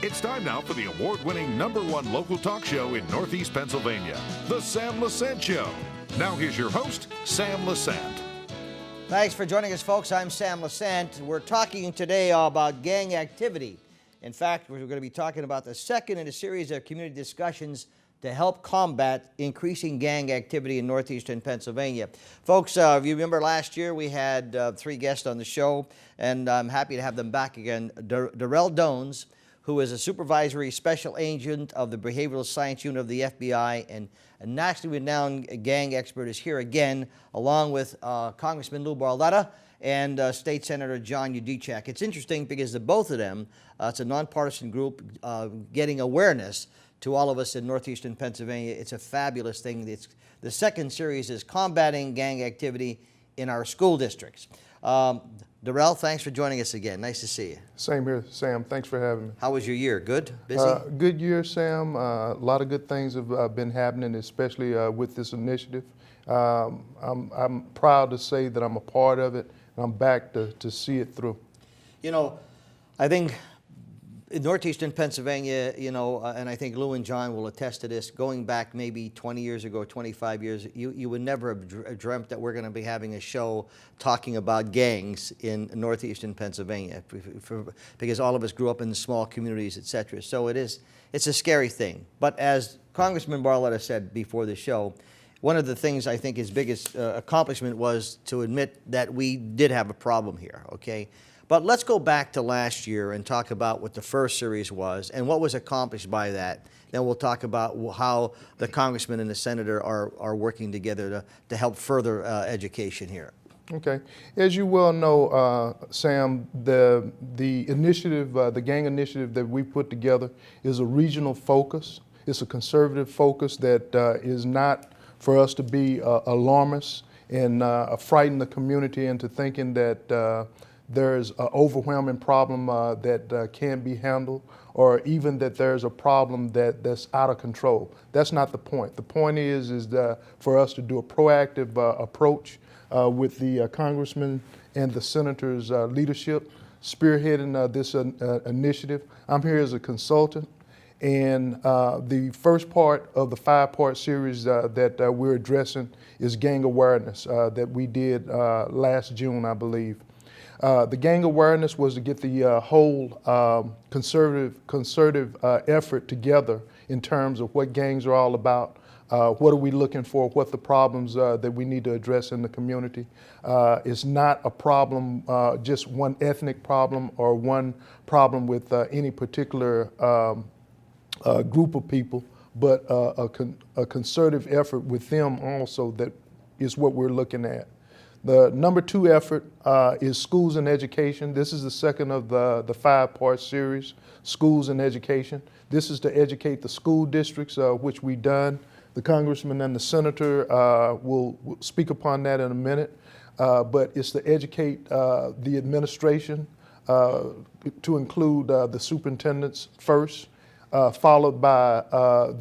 It's time now for the award-winning #1 local talk show in Northeast Pennsylvania, The Sam Lesante Show. Now here's your host, Sam Lesante. Thanks for joining us, folks. I'm Sam Lesante. We're talking today about gang activity. In fact, we're going to be talking about the second in a series of community discussions to help combat increasing gang activity in northeastern Pennsylvania. Folks, if you remember last year, we had 3 guests on the show, and I'm happy to have them back again. Darell Dones, who is a supervisory special agent of the Behavioral Science Unit of the FBI and a nationally renowned gang expert, is here again, along with Congressman Lou Barletta and State Senator John Yudichak. It's interesting because the both of them, it's a nonpartisan group getting awareness to all of us in northeastern Pennsylvania. It's a fabulous thing. The second series is combating gang activity in our school districts. Darell, thanks for joining us again. Nice to see you. Same here, Sam. Thanks for having me. How was your year? Good? Busy? Good year, Sam. A lot of good things have been happening, especially with this initiative. I'm proud to say that I'm a part of it, and I'm back to see it through. You know, I think in northeastern Pennsylvania, you know, and I think Lou and John will attest to this, going back maybe 20 years ago, 25 years, you would never have dreamt that we're going to be having a show talking about gangs in northeastern Pennsylvania, because all of us grew up in small communities, etc. So it's a scary thing. But as Congressman Barletta said before the show, one of the things I think his biggest accomplishment was to admit that we did have a problem here, okay? But let's go back to last year and talk about what the first series was and what was accomplished by that. Then we'll talk about how the congressman and the senator are working together to help further education here. Okay. As you well know, Sam, the initiative, the gang initiative that we put together is a regional focus. It's a conservative focus that is not for us to be alarmists and frighten the community into thinking that there's an overwhelming problem that can't be handled, or even that there's a problem that's out of control. That's not the point. The point is for us to do a proactive approach with the congressman and the senator's leadership, spearheading this initiative. I'm here as a consultant, and the first part of the 5-part series that we're addressing is gang awareness that we did last June, I believe. The gang awareness was to get the whole concerted effort together in terms of what gangs are all about, what are we looking for, what the problems that we need to address in the community. It's not a problem, just one ethnic problem or one problem with any particular group of people, but a concerted effort with them also that is what we're looking at. The number 2 effort is schools and education. This is the second of the 5-part series, schools and education. This is to educate the school districts, which we've done. The congressman and the senator will speak upon that in a minute, but it's to educate the administration, to include the superintendents first, followed by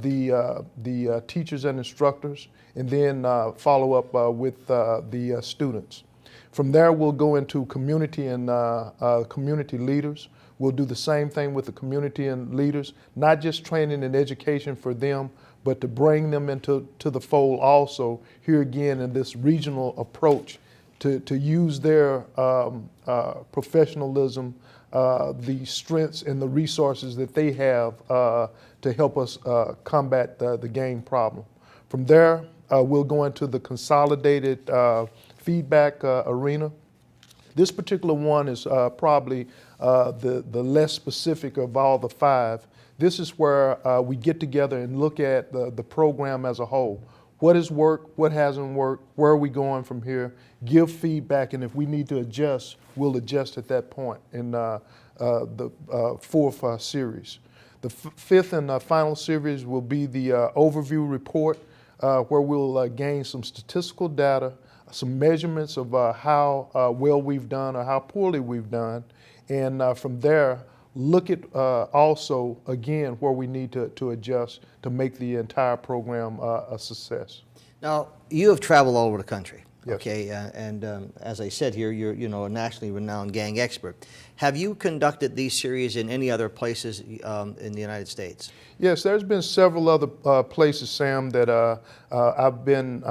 the teachers and instructors, and then follow up with the students. From there, we'll go into community and community leaders. We'll do the same thing with the community and leaders, not just training and education for them, but to bring them into the fold also, here again in this regional approach, to use their professionalism, the strengths and the resources that they have to help us combat the gang problem. From there, we'll go into the consolidated feedback arena. This particular one is probably the less specific of all the 5. This is where we get together and look at the program as a whole. What has worked, what hasn't worked, where are we going from here, give feedback, and if we need to adjust, we'll adjust at that point in the 4th series. The 5th and final series will be the overview report, where we'll gain some statistical data, some measurements of how well we've done or how poorly we've done, and from there, look at also, again, where we need to adjust to make the entire program a success. Now, you have traveled all over the country. Yes. Okay, and as I said here, you're a nationally renowned gang expert. Have you conducted these series in any other places in the United States? Yes, there's been several other places, Sam, that I've been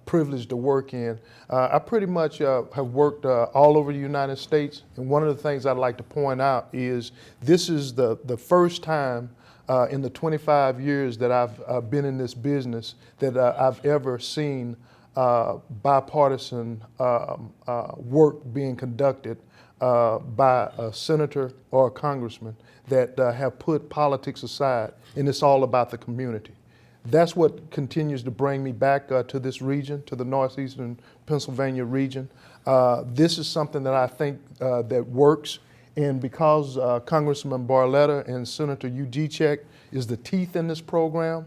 privileged to work in. I pretty much have worked all over the United States, and one of the things I'd like to point out is this is the first time in the 25 years that I've been in this business that I've ever seen bipartisan work being conducted by a senator or a congressman that have put politics aside, and it's all about the community. That's what continues to bring me back to this region, to the northeastern Pennsylvania region. This is something that I think that works, and because Congressman Barletta and Senator Yudichak is the teeth in this program,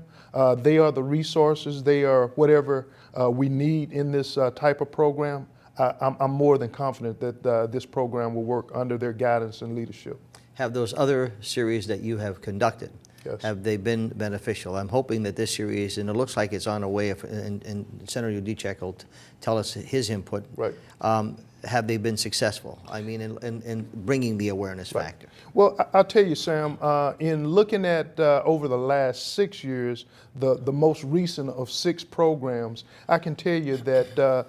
they are the resources, they are whatever we need in this type of program. I'm more than confident that this program will work under their guidance and leadership. Have those other series that you have conducted, Yes. have they been beneficial? I'm hoping that this series, and it looks like it's on a way, and Senator Yudichak will tell us his input. Right. Have they been successful? I mean, in bringing the awareness factor. Well, I'll tell you, Sam, in looking at over the last 6 years, the most recent of 6 programs, I can tell you that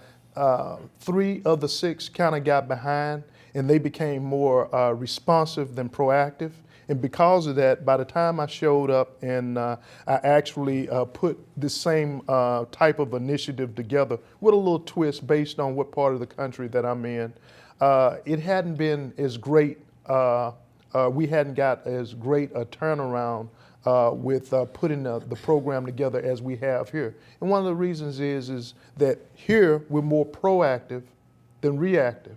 3 of the 6 kind of got behind, and they became more responsive than proactive. And because of that, by the time I showed up and I actually put the same type of initiative together with a little twist based on what part of the country that I'm in, it hadn't been as great, we hadn't got as great a turnaround with putting the program together as we have here. And one of the reasons is that here we're more proactive than reactive.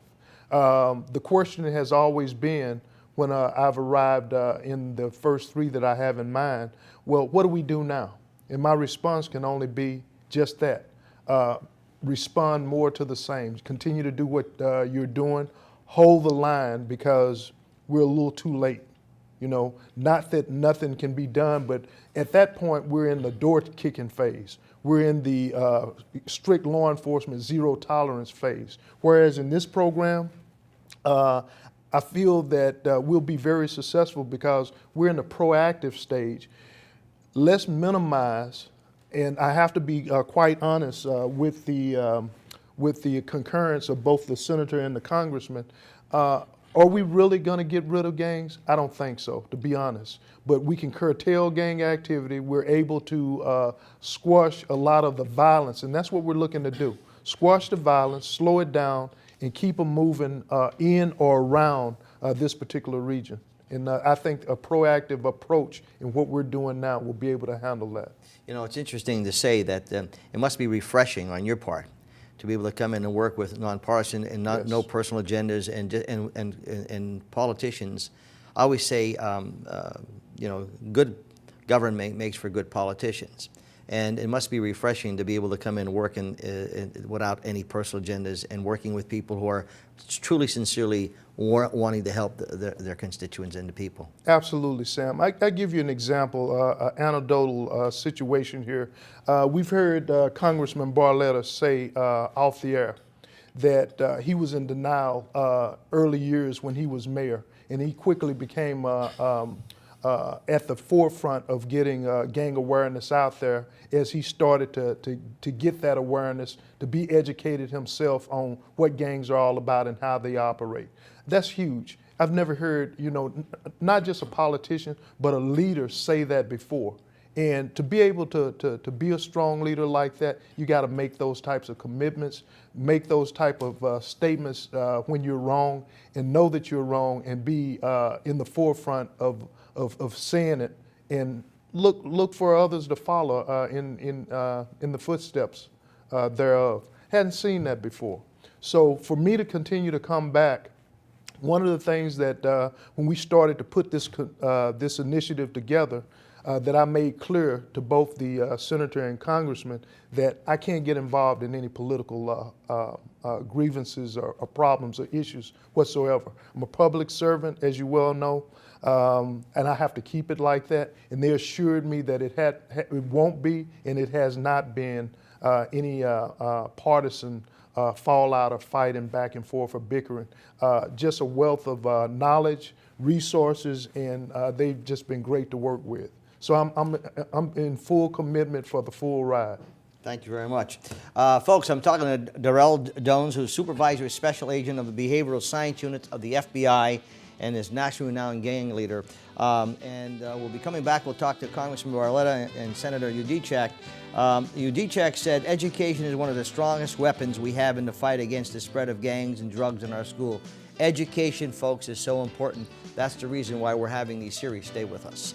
The question has always been, when I've arrived in the first 3 that I have in mind, well, what do we do now? And my response can only be just that. Respond more to the same. Continue to do what you're doing. Hold the line, because we're a little too late. You know, not that nothing can be done, but at that point, we're in the door kicking phase. We're in the strict law enforcement zero tolerance phase. Whereas in this program, I feel that we'll be very successful because we're in the proactive stage. Let's minimize, and I have to be quite honest with the concurrence of both the senator and the congressman. Are we really going to get rid of gangs? I don't think so, to be honest. But we can curtail gang activity. We're able to squash a lot of the violence, and that's what we're looking to do. Squash the violence, slow it down, and keep them moving in or around this particular region. And I think a proactive approach in what we're doing now will be able to handle that. You know, it's interesting to say that it must be refreshing on your part to be able to come in and work with nonpartisan and Yes. no personal agendas and politicians. I always say, you know, good government makes for good politicians. And it must be refreshing to be able to come in and work without any personal agendas and working with people who are truly, sincerely wanting to help their constituents and the people. Absolutely, Sam. I give you an example, an anecdotal situation here. We've heard Congressman Barletta say off the air that he was in denial early years when he was mayor, and he quickly became at the forefront of getting gang awareness out there as he started to get that awareness, to be educated himself on what gangs are all about and how they operate. That's huge. I've never heard, you know, not just a politician, but a leader say that before. And to be able to be a strong leader like that, you got to make those types of commitments, make those type of statements when you're wrong, and know that you're wrong, and be in the forefront of saying it, and look for others to follow in the footsteps thereof. Hadn't seen that before. So for me to continue to come back, one of the things that when we started to put this initiative together, that I made clear to both the senator and congressman that I can't get involved in any political grievances or problems or issues whatsoever. I'm a public servant, as you well know, and I have to keep it like that. And they assured me that it won't be, and it has not been any partisan fallout or fighting back and forth or bickering. Just a wealth of knowledge, resources, and they've just been great to work with. So I'm in full commitment for the full ride. Thank you very much. Folks, I'm talking to Darell Dones, who's Supervisory Special Agent of the Behavioral Science Unit of the FBI and is nationally renowned gang leader. We'll be coming back. We'll talk to Congressman Barletta and Senator Yudichak. Yudichak said education is one of the strongest weapons we have in the fight against the spread of gangs and drugs in our school. Education, folks, is so important. That's the reason why we're having these series. Stay with us.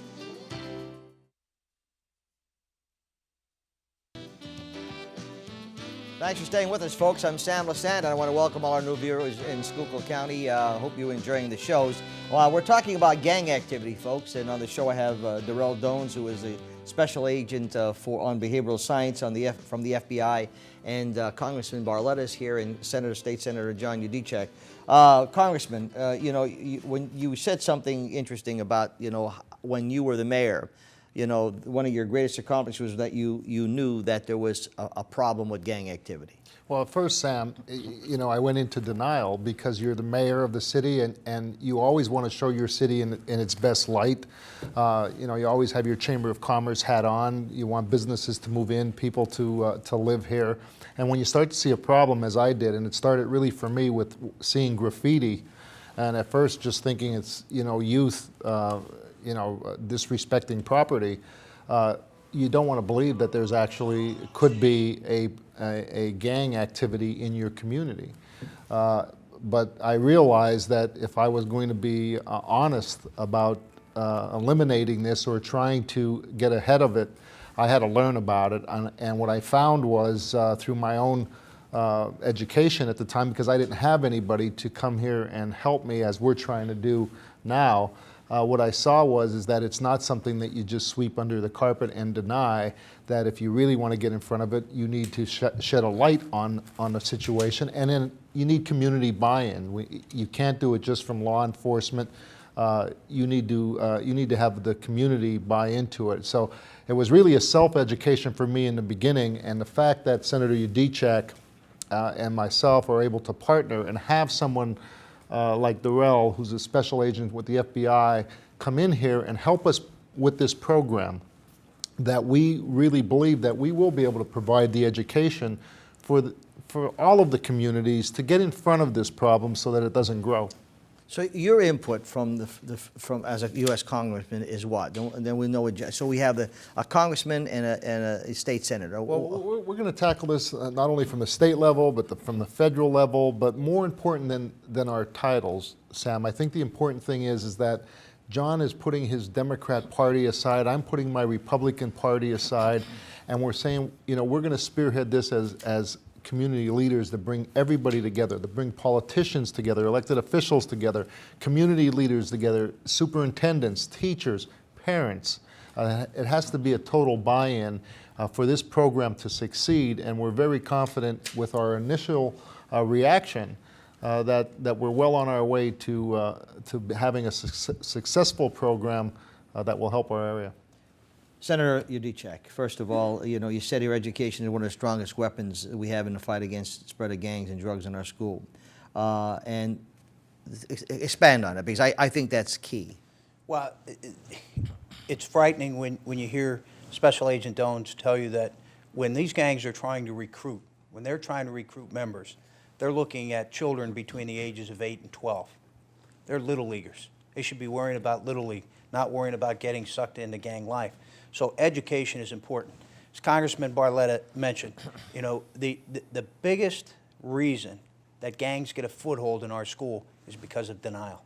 Thanks for staying with us, folks. I'm Sam Lesante, and I want to welcome all our new viewers in Schuylkill County. Hope you're enjoying the shows. We're talking about gang activity, folks, and on the show I have Darell Dones, who is the Special Agent on Behavioral Science from the FBI, and Congressman Barletta is here, and State Senator John Yudichak. Congressman, when you said something interesting about, when you were the mayor, one of your greatest accomplishments was that you knew that there was a problem with gang activity. Well, at first, Sam, I went into denial because you're the mayor of the city, and you always want to show your city in its best light. You always have your Chamber of Commerce hat on. You want businesses to move in, people to live here. And when you start to see a problem, as I did, and it started really for me with seeing graffiti, and at first just thinking it's youth. Disrespecting property, you don't want to believe that there's actually could be a gang activity in your community. But I realized that if I was going to be honest about eliminating this or trying to get ahead of it, I had to learn about it. And what I found was through my own education at the time, because I didn't have anybody to come here and help me as we're trying to do now. What I saw is that it's not something that you just sweep under the carpet and deny, that if you really want to get in front of it, you need to shed a light on the situation, and then you need community buy-in. You can't do it just from law enforcement. You need to have the community buy into it. So it was really a self-education for me in the beginning, and the fact that Senator Yudichak and myself are able to partner and have someone like Darell, who's a special agent with the FBI, come in here and help us with this program, that we really believe that we will be able to provide the education for all of the communities to get in front of this problem so that it doesn't grow. So your input from as a U.S. congressman is what? And then we know. So we have a congressman and a state senator. Well, we're going to tackle this not only from the state level, but from the federal level. But more important than our titles, Sam, I think the important thing is that John is putting his Democrat Party aside. I'm putting my Republican Party aside, and we're saying, we're going to spearhead this as community leaders that bring everybody together, that bring politicians together, elected officials together, community leaders together, superintendents, teachers, parents. It has to be a total buy-in for this program to succeed, and we're very confident with our initial reaction that we're well on our way to having a successful program that will help our area. Senator Yudichak, first of all, you said your education is one of the strongest weapons we have in the fight against the spread of gangs and drugs in our school. And expand on it, because I think that's key. Well, it's frightening when you hear Special Agent Dones tell you that when these gangs are trying to recruit, when they're trying to recruit members, they're looking at children between the ages of 8 and 12. They're little leaguers. They should be worrying about Little League, not worrying about getting sucked into gang life. So education is important. As Congressman Barletta mentioned, the biggest reason that gangs get a foothold in our school is because of denial.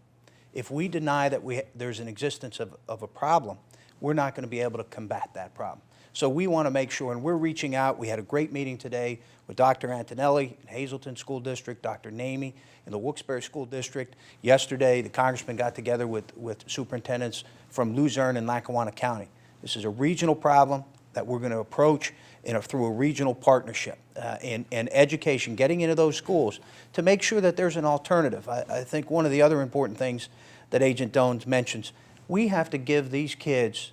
If we deny that there's an existence of a problem, we're not going to be able to combat that problem. So we want to make sure, and we're reaching out. We had a great meeting today with Dr. Antonelli in Hazleton School District, Dr. Namey in the Wilkes-Barre School District. Yesterday, the congressman got together with superintendents from Luzerne and Lackawanna County. This is a regional problem that we're going to approach through a regional partnership and education, getting into those schools to make sure that there's an alternative. I think one of the other important things that Agent Dones mentions, we have to give these kids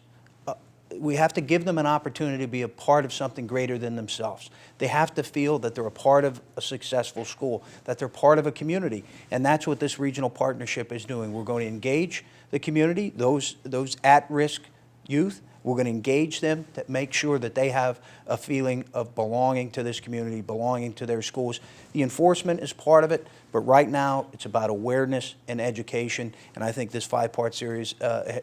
we have to give them an opportunity to be a part of something greater than themselves. They have to feel that they're a part of a successful school, that they're part of a community, and that's what this regional partnership is doing. We're going to engage the community, those at-risk youth. We're going to engage them to make sure that they have a feeling of belonging to this community, belonging to their schools. The enforcement is part of it, but right now it's about awareness and education, and I think this 5-part series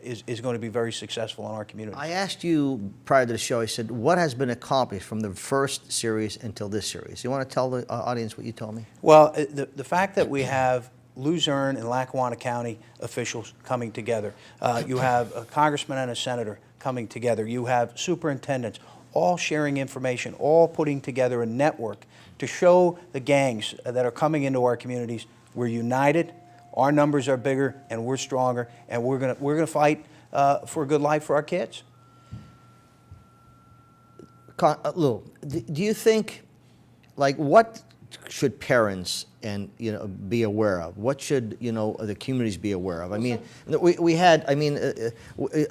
is going to be very successful in our community. I asked you prior to the show, I said, what has been accomplished from the first series until this series? You want to tell the audience what you told me? Well, the fact that we have Luzerne and Lackawanna County officials coming together, you have a congressman and a senator coming together, you have superintendents, all sharing information, all putting together a network to show the gangs that are coming into our communities we're united, our numbers are bigger, and we're stronger, and we're gonna fight for a good life for our kids. Lou, do you think, like, what should parents and be aware of? What should the communities be aware of? I mean, we had. I mean,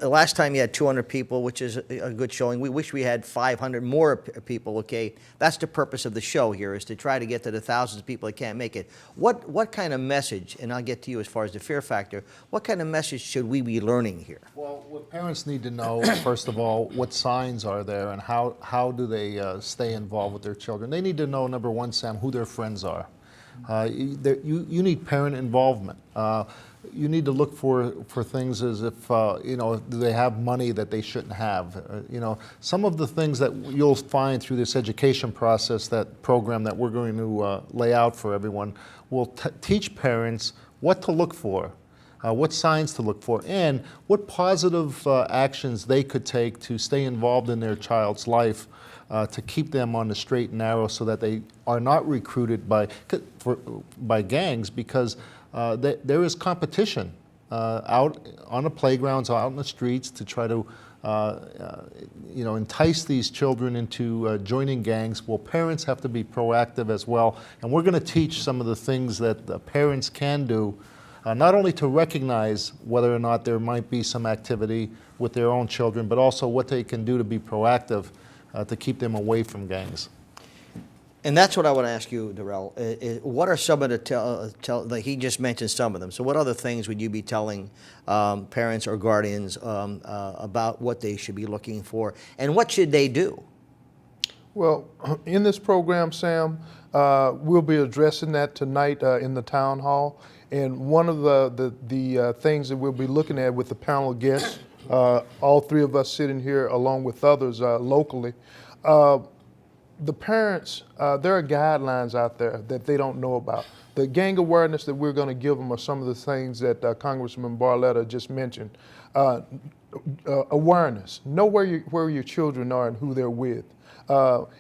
last time you had 200 people, which is a good showing. We wish we had 500 more people. Okay, that's the purpose of the show here, is to try to get to the thousands of people that can't make it. What kind of message? And I'll get to you as far as the fear factor. What kind of message should we be learning here? Well, what parents need to know, first of all, what signs are there and how do they stay involved with their children. They need to know, number one, Sam, who their friends are. You need parent involvement. You need to look for things as if, do they have money that they shouldn't have? Some of the things that you'll find through this education process, that program that we're going to lay out for everyone, will teach parents what to look for, what signs to look for, and what positive actions they could take to stay involved in their child's life, to keep them on the straight and narrow so that they are not recruited by gangs, because there is competition out on the playgrounds, out in the streets, to try to entice these children into joining gangs. Well, parents have to be proactive as well, and we're going to teach some of the things that the parents can do, not only to recognize whether or not there might be some activity with their own children, but also what they can do to be proactive to keep them away from gangs. And that's what I want to ask you, Darell. What are some of the like he just mentioned some of them. So what other things would you be telling parents or guardians about what they should be looking for, and what should they do? Well, in this program, Sam, we'll be addressing that tonight in the town hall. And one of the things that we'll be looking at with the panel of guests, all three of us sitting here along with others locally, the parents, there are guidelines out there that they don't know about. The gang awareness that we're going to give them are some of the things that Congressman Barletta just mentioned. Awareness, know where your children are and who they're with.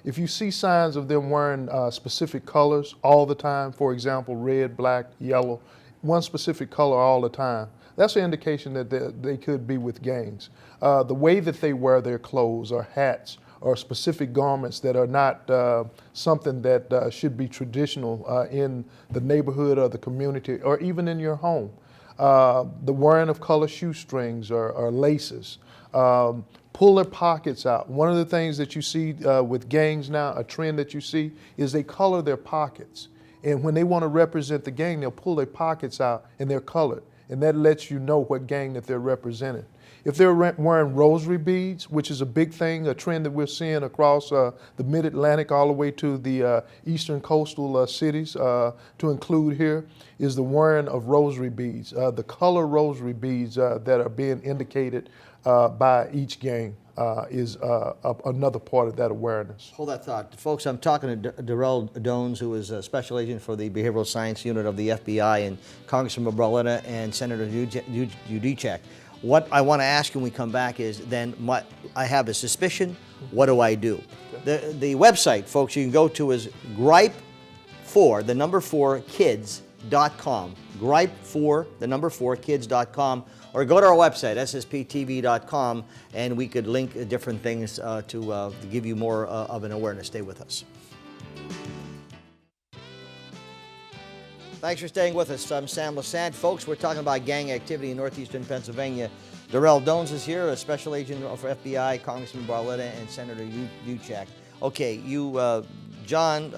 If you see signs of them wearing specific colors all the time, for example, red, black, yellow, one specific color all the time, that's an indication that they could be with gangs. The way that they wear their clothes or hats or specific garments that are not something that should be traditional in the neighborhood or the community or even in your home. The wearing of color shoestrings or laces. Pull their pockets out. One of the things that you see with gangs now, a trend that you see, is they color their pockets. And when they want to represent the gang, they'll pull their pockets out and they're colored. And that lets you know what gang that they're representing. If they're wearing rosary beads, which is a big thing, a trend that we're seeing across the mid-Atlantic all the way to the eastern coastal cities, to include here, is the wearing of rosary beads, the color rosary beads that are being indicated by each gang is another part of that awareness. Hold that thought. Folks, I'm talking to Darell Dones, who is a special agent for the Behavioral Science Unit of the FBI, and Congressman Barletta and Senator Yudichak. What I want to ask when we come back is then I have a suspicion, what do I do? The website, folks, you can go to is gripe4kids.com. Gripe4kids.com. Or go to our website, ssptv.com, and we could link different things to give you more of an awareness. Stay with us. Thanks for staying with us. I'm Sam Lesante. Folks, we're talking about gang activity in northeastern Pennsylvania. Darell Dones is here, a special agent for FBI, Congressman Barletta, and Senator Yudichak. Okay, you, John,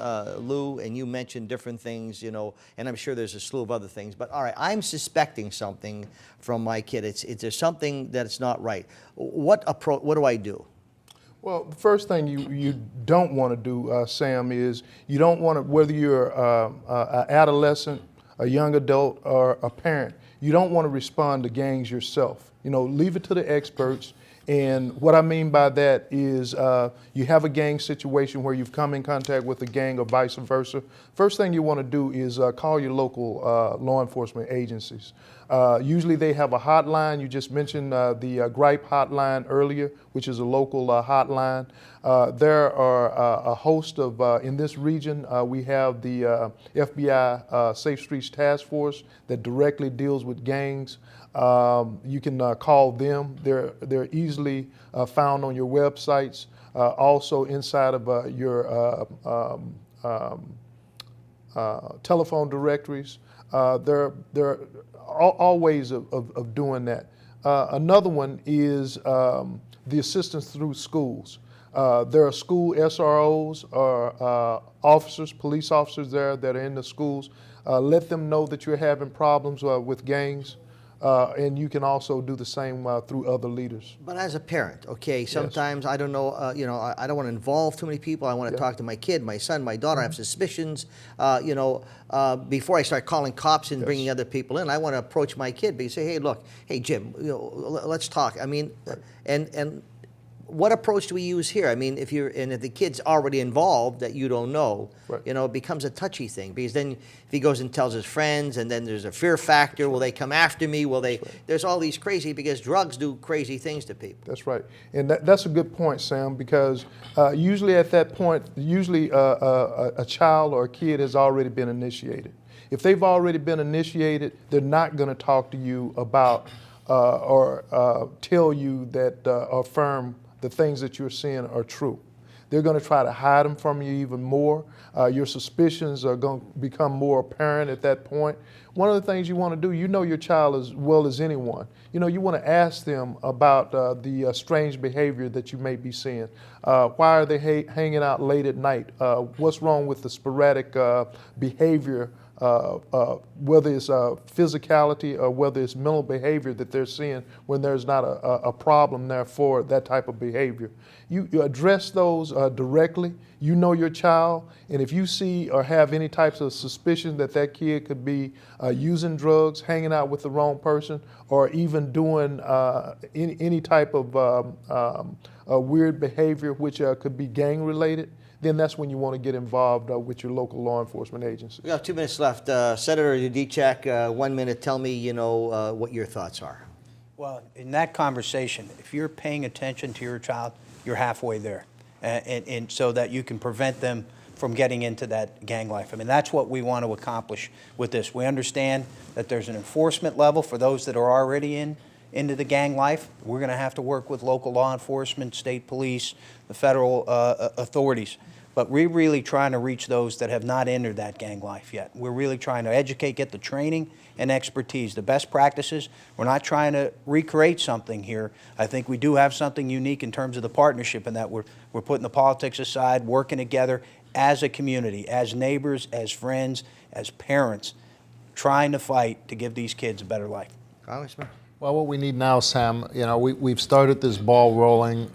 Lou, and you mentioned different things, you know, and I'm sure there's a slew of other things. But all right, I'm suspecting something from my kid. There's something that's not right. What do I do? Well, the first thing you don't want to do, Sam, is you don't want to, whether you're an adolescent, a young adult, or a parent, you don't want to respond to gangs yourself. You know, leave it to the experts. And what I mean by that is you have a gang situation where you've come in contact with a gang or vice versa. First thing you want to do is call your local law enforcement agencies. Usually they have a hotline. You just mentioned the gripe hotline earlier, which is a local hotline. There are a host of, in this region, we have the FBI Safe Streets Task Force that directly deals with gangs. You can call them. They're easily found on your websites. Also inside of your telephone directories. There are all ways of doing that. Another one is the assistance through schools. There are school SROs or officers, police officers there that are in the schools. Let them know that you're having problems with gangs. And you can also do the same through other leaders. But as a parent, okay, sometimes I don't know, you know, I don't want to involve too many people. I want to talk to my kid, my son, my daughter. I have suspicions, you know, before I start calling cops and bringing other people in. I want to approach my kid and say, hey, look, hey, Jim, you know, let's talk. I mean, and what approach do we use here? I mean, if the kid's already involved that you don't know, you know, it becomes a touchy thing, because then if he goes and tells his friends, and then there's a fear factor, will they come after me? Will they? There's all these crazy, because drugs do crazy things to people. That's right, and that's a good point, Sam, because usually at that point, a child or a kid has already been initiated. If they've already been initiated, they're not going to talk to you about or tell you that affirm the things that you're seeing are true. They're going to try to hide them from you even more. Your suspicions are going to become more apparent at that point. One of the things you want to do, you know your child as well as anyone. You know, you want to ask them about the strange behavior that you may be seeing. Why are they hanging out late at night? What's wrong with the sporadic behavior, whether it's physicality or whether it's mental behavior that they're seeing when there's not a problem there for that type of behavior. You address those directly. You know your child, and if you see or have any types of suspicion that that kid could be using drugs, hanging out with the wrong person, or even doing any type of weird behavior which could be gang related, then that's when you want to get involved with your local law enforcement agency. We have 2 minutes left. Senator Yudichak, 1 minute. Tell me, you know, what your thoughts are. Well, in that conversation, if you're paying attention to your child, you're halfway there, and so that you can prevent them from getting into that gang life. I mean, that's what we want to accomplish with this. We understand that there's an enforcement level for those that are already into the gang life. We're going to have to work with local law enforcement, state police, the federal authorities. But we're really trying to reach those that have not entered that gang life yet. We're really trying to educate, get the training and expertise, the best practices. We're not trying to recreate something here. I think we do have something unique in terms of the partnership, in that we're putting the politics aside, working together as a community, as neighbors, as friends, as parents, trying to fight to give these kids a better life. Congressman? Well, what we need now, Sam, you know, we've started this ball rolling.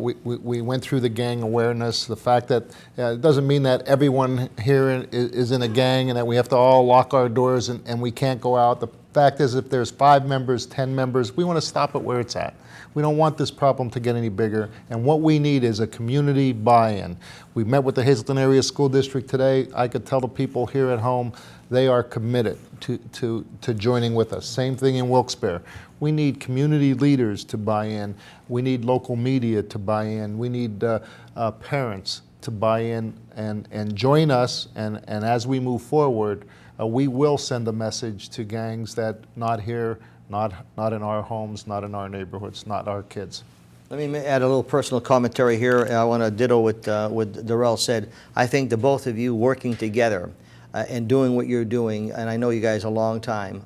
We went through the gang awareness. The fact that it doesn't mean that everyone here is in a gang and that we have to all lock our doors and we can't go out. The fact is, if there's 5 members, 10 members, we want to stop it where it's at. We don't want this problem to get any bigger, and what we need is a community buy-in. We met with the Hazleton Area School District today. I could tell the people here at home they are committed to joining with us. Same thing in Wilkes-Barre. We need community leaders to buy in. We need local media to buy in. We need parents to buy in and join us, and as we move forward, we will send a message to gangs that not here, not in our homes, not in our neighborhoods, not our kids. Let me add a little personal commentary here. I want to ditto what Darell said. I think the both of you working together and doing what you're doing, and I know you guys a long time,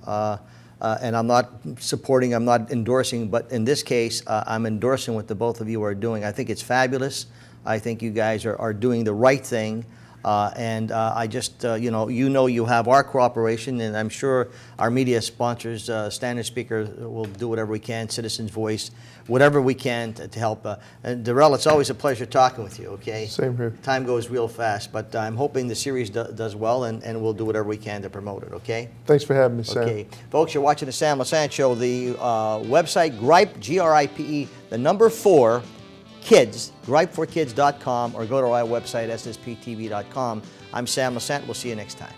and I'm not supporting, I'm not endorsing, but in this case, I'm endorsing what the both of you are doing. I think it's fabulous. I think you guys are doing the right thing. And I just, you have our cooperation, and I'm sure our media sponsors, Standard Speaker, will do whatever we can, Citizens Voice, whatever we can to help. And Darell, it's always a pleasure talking with you, okay? Same here. Time goes real fast, but I'm hoping the series does well, and we'll do whatever we can to promote it, okay? Thanks for having me, Sam. Okay. Folks, you're watching the Sam Lesante Show. The website, Gripe, G-R-I-P-E, the number 4, Kids, gripeforkids.com, or go to our website, ssptv.com. I'm Sam Lesante. We'll see you next time.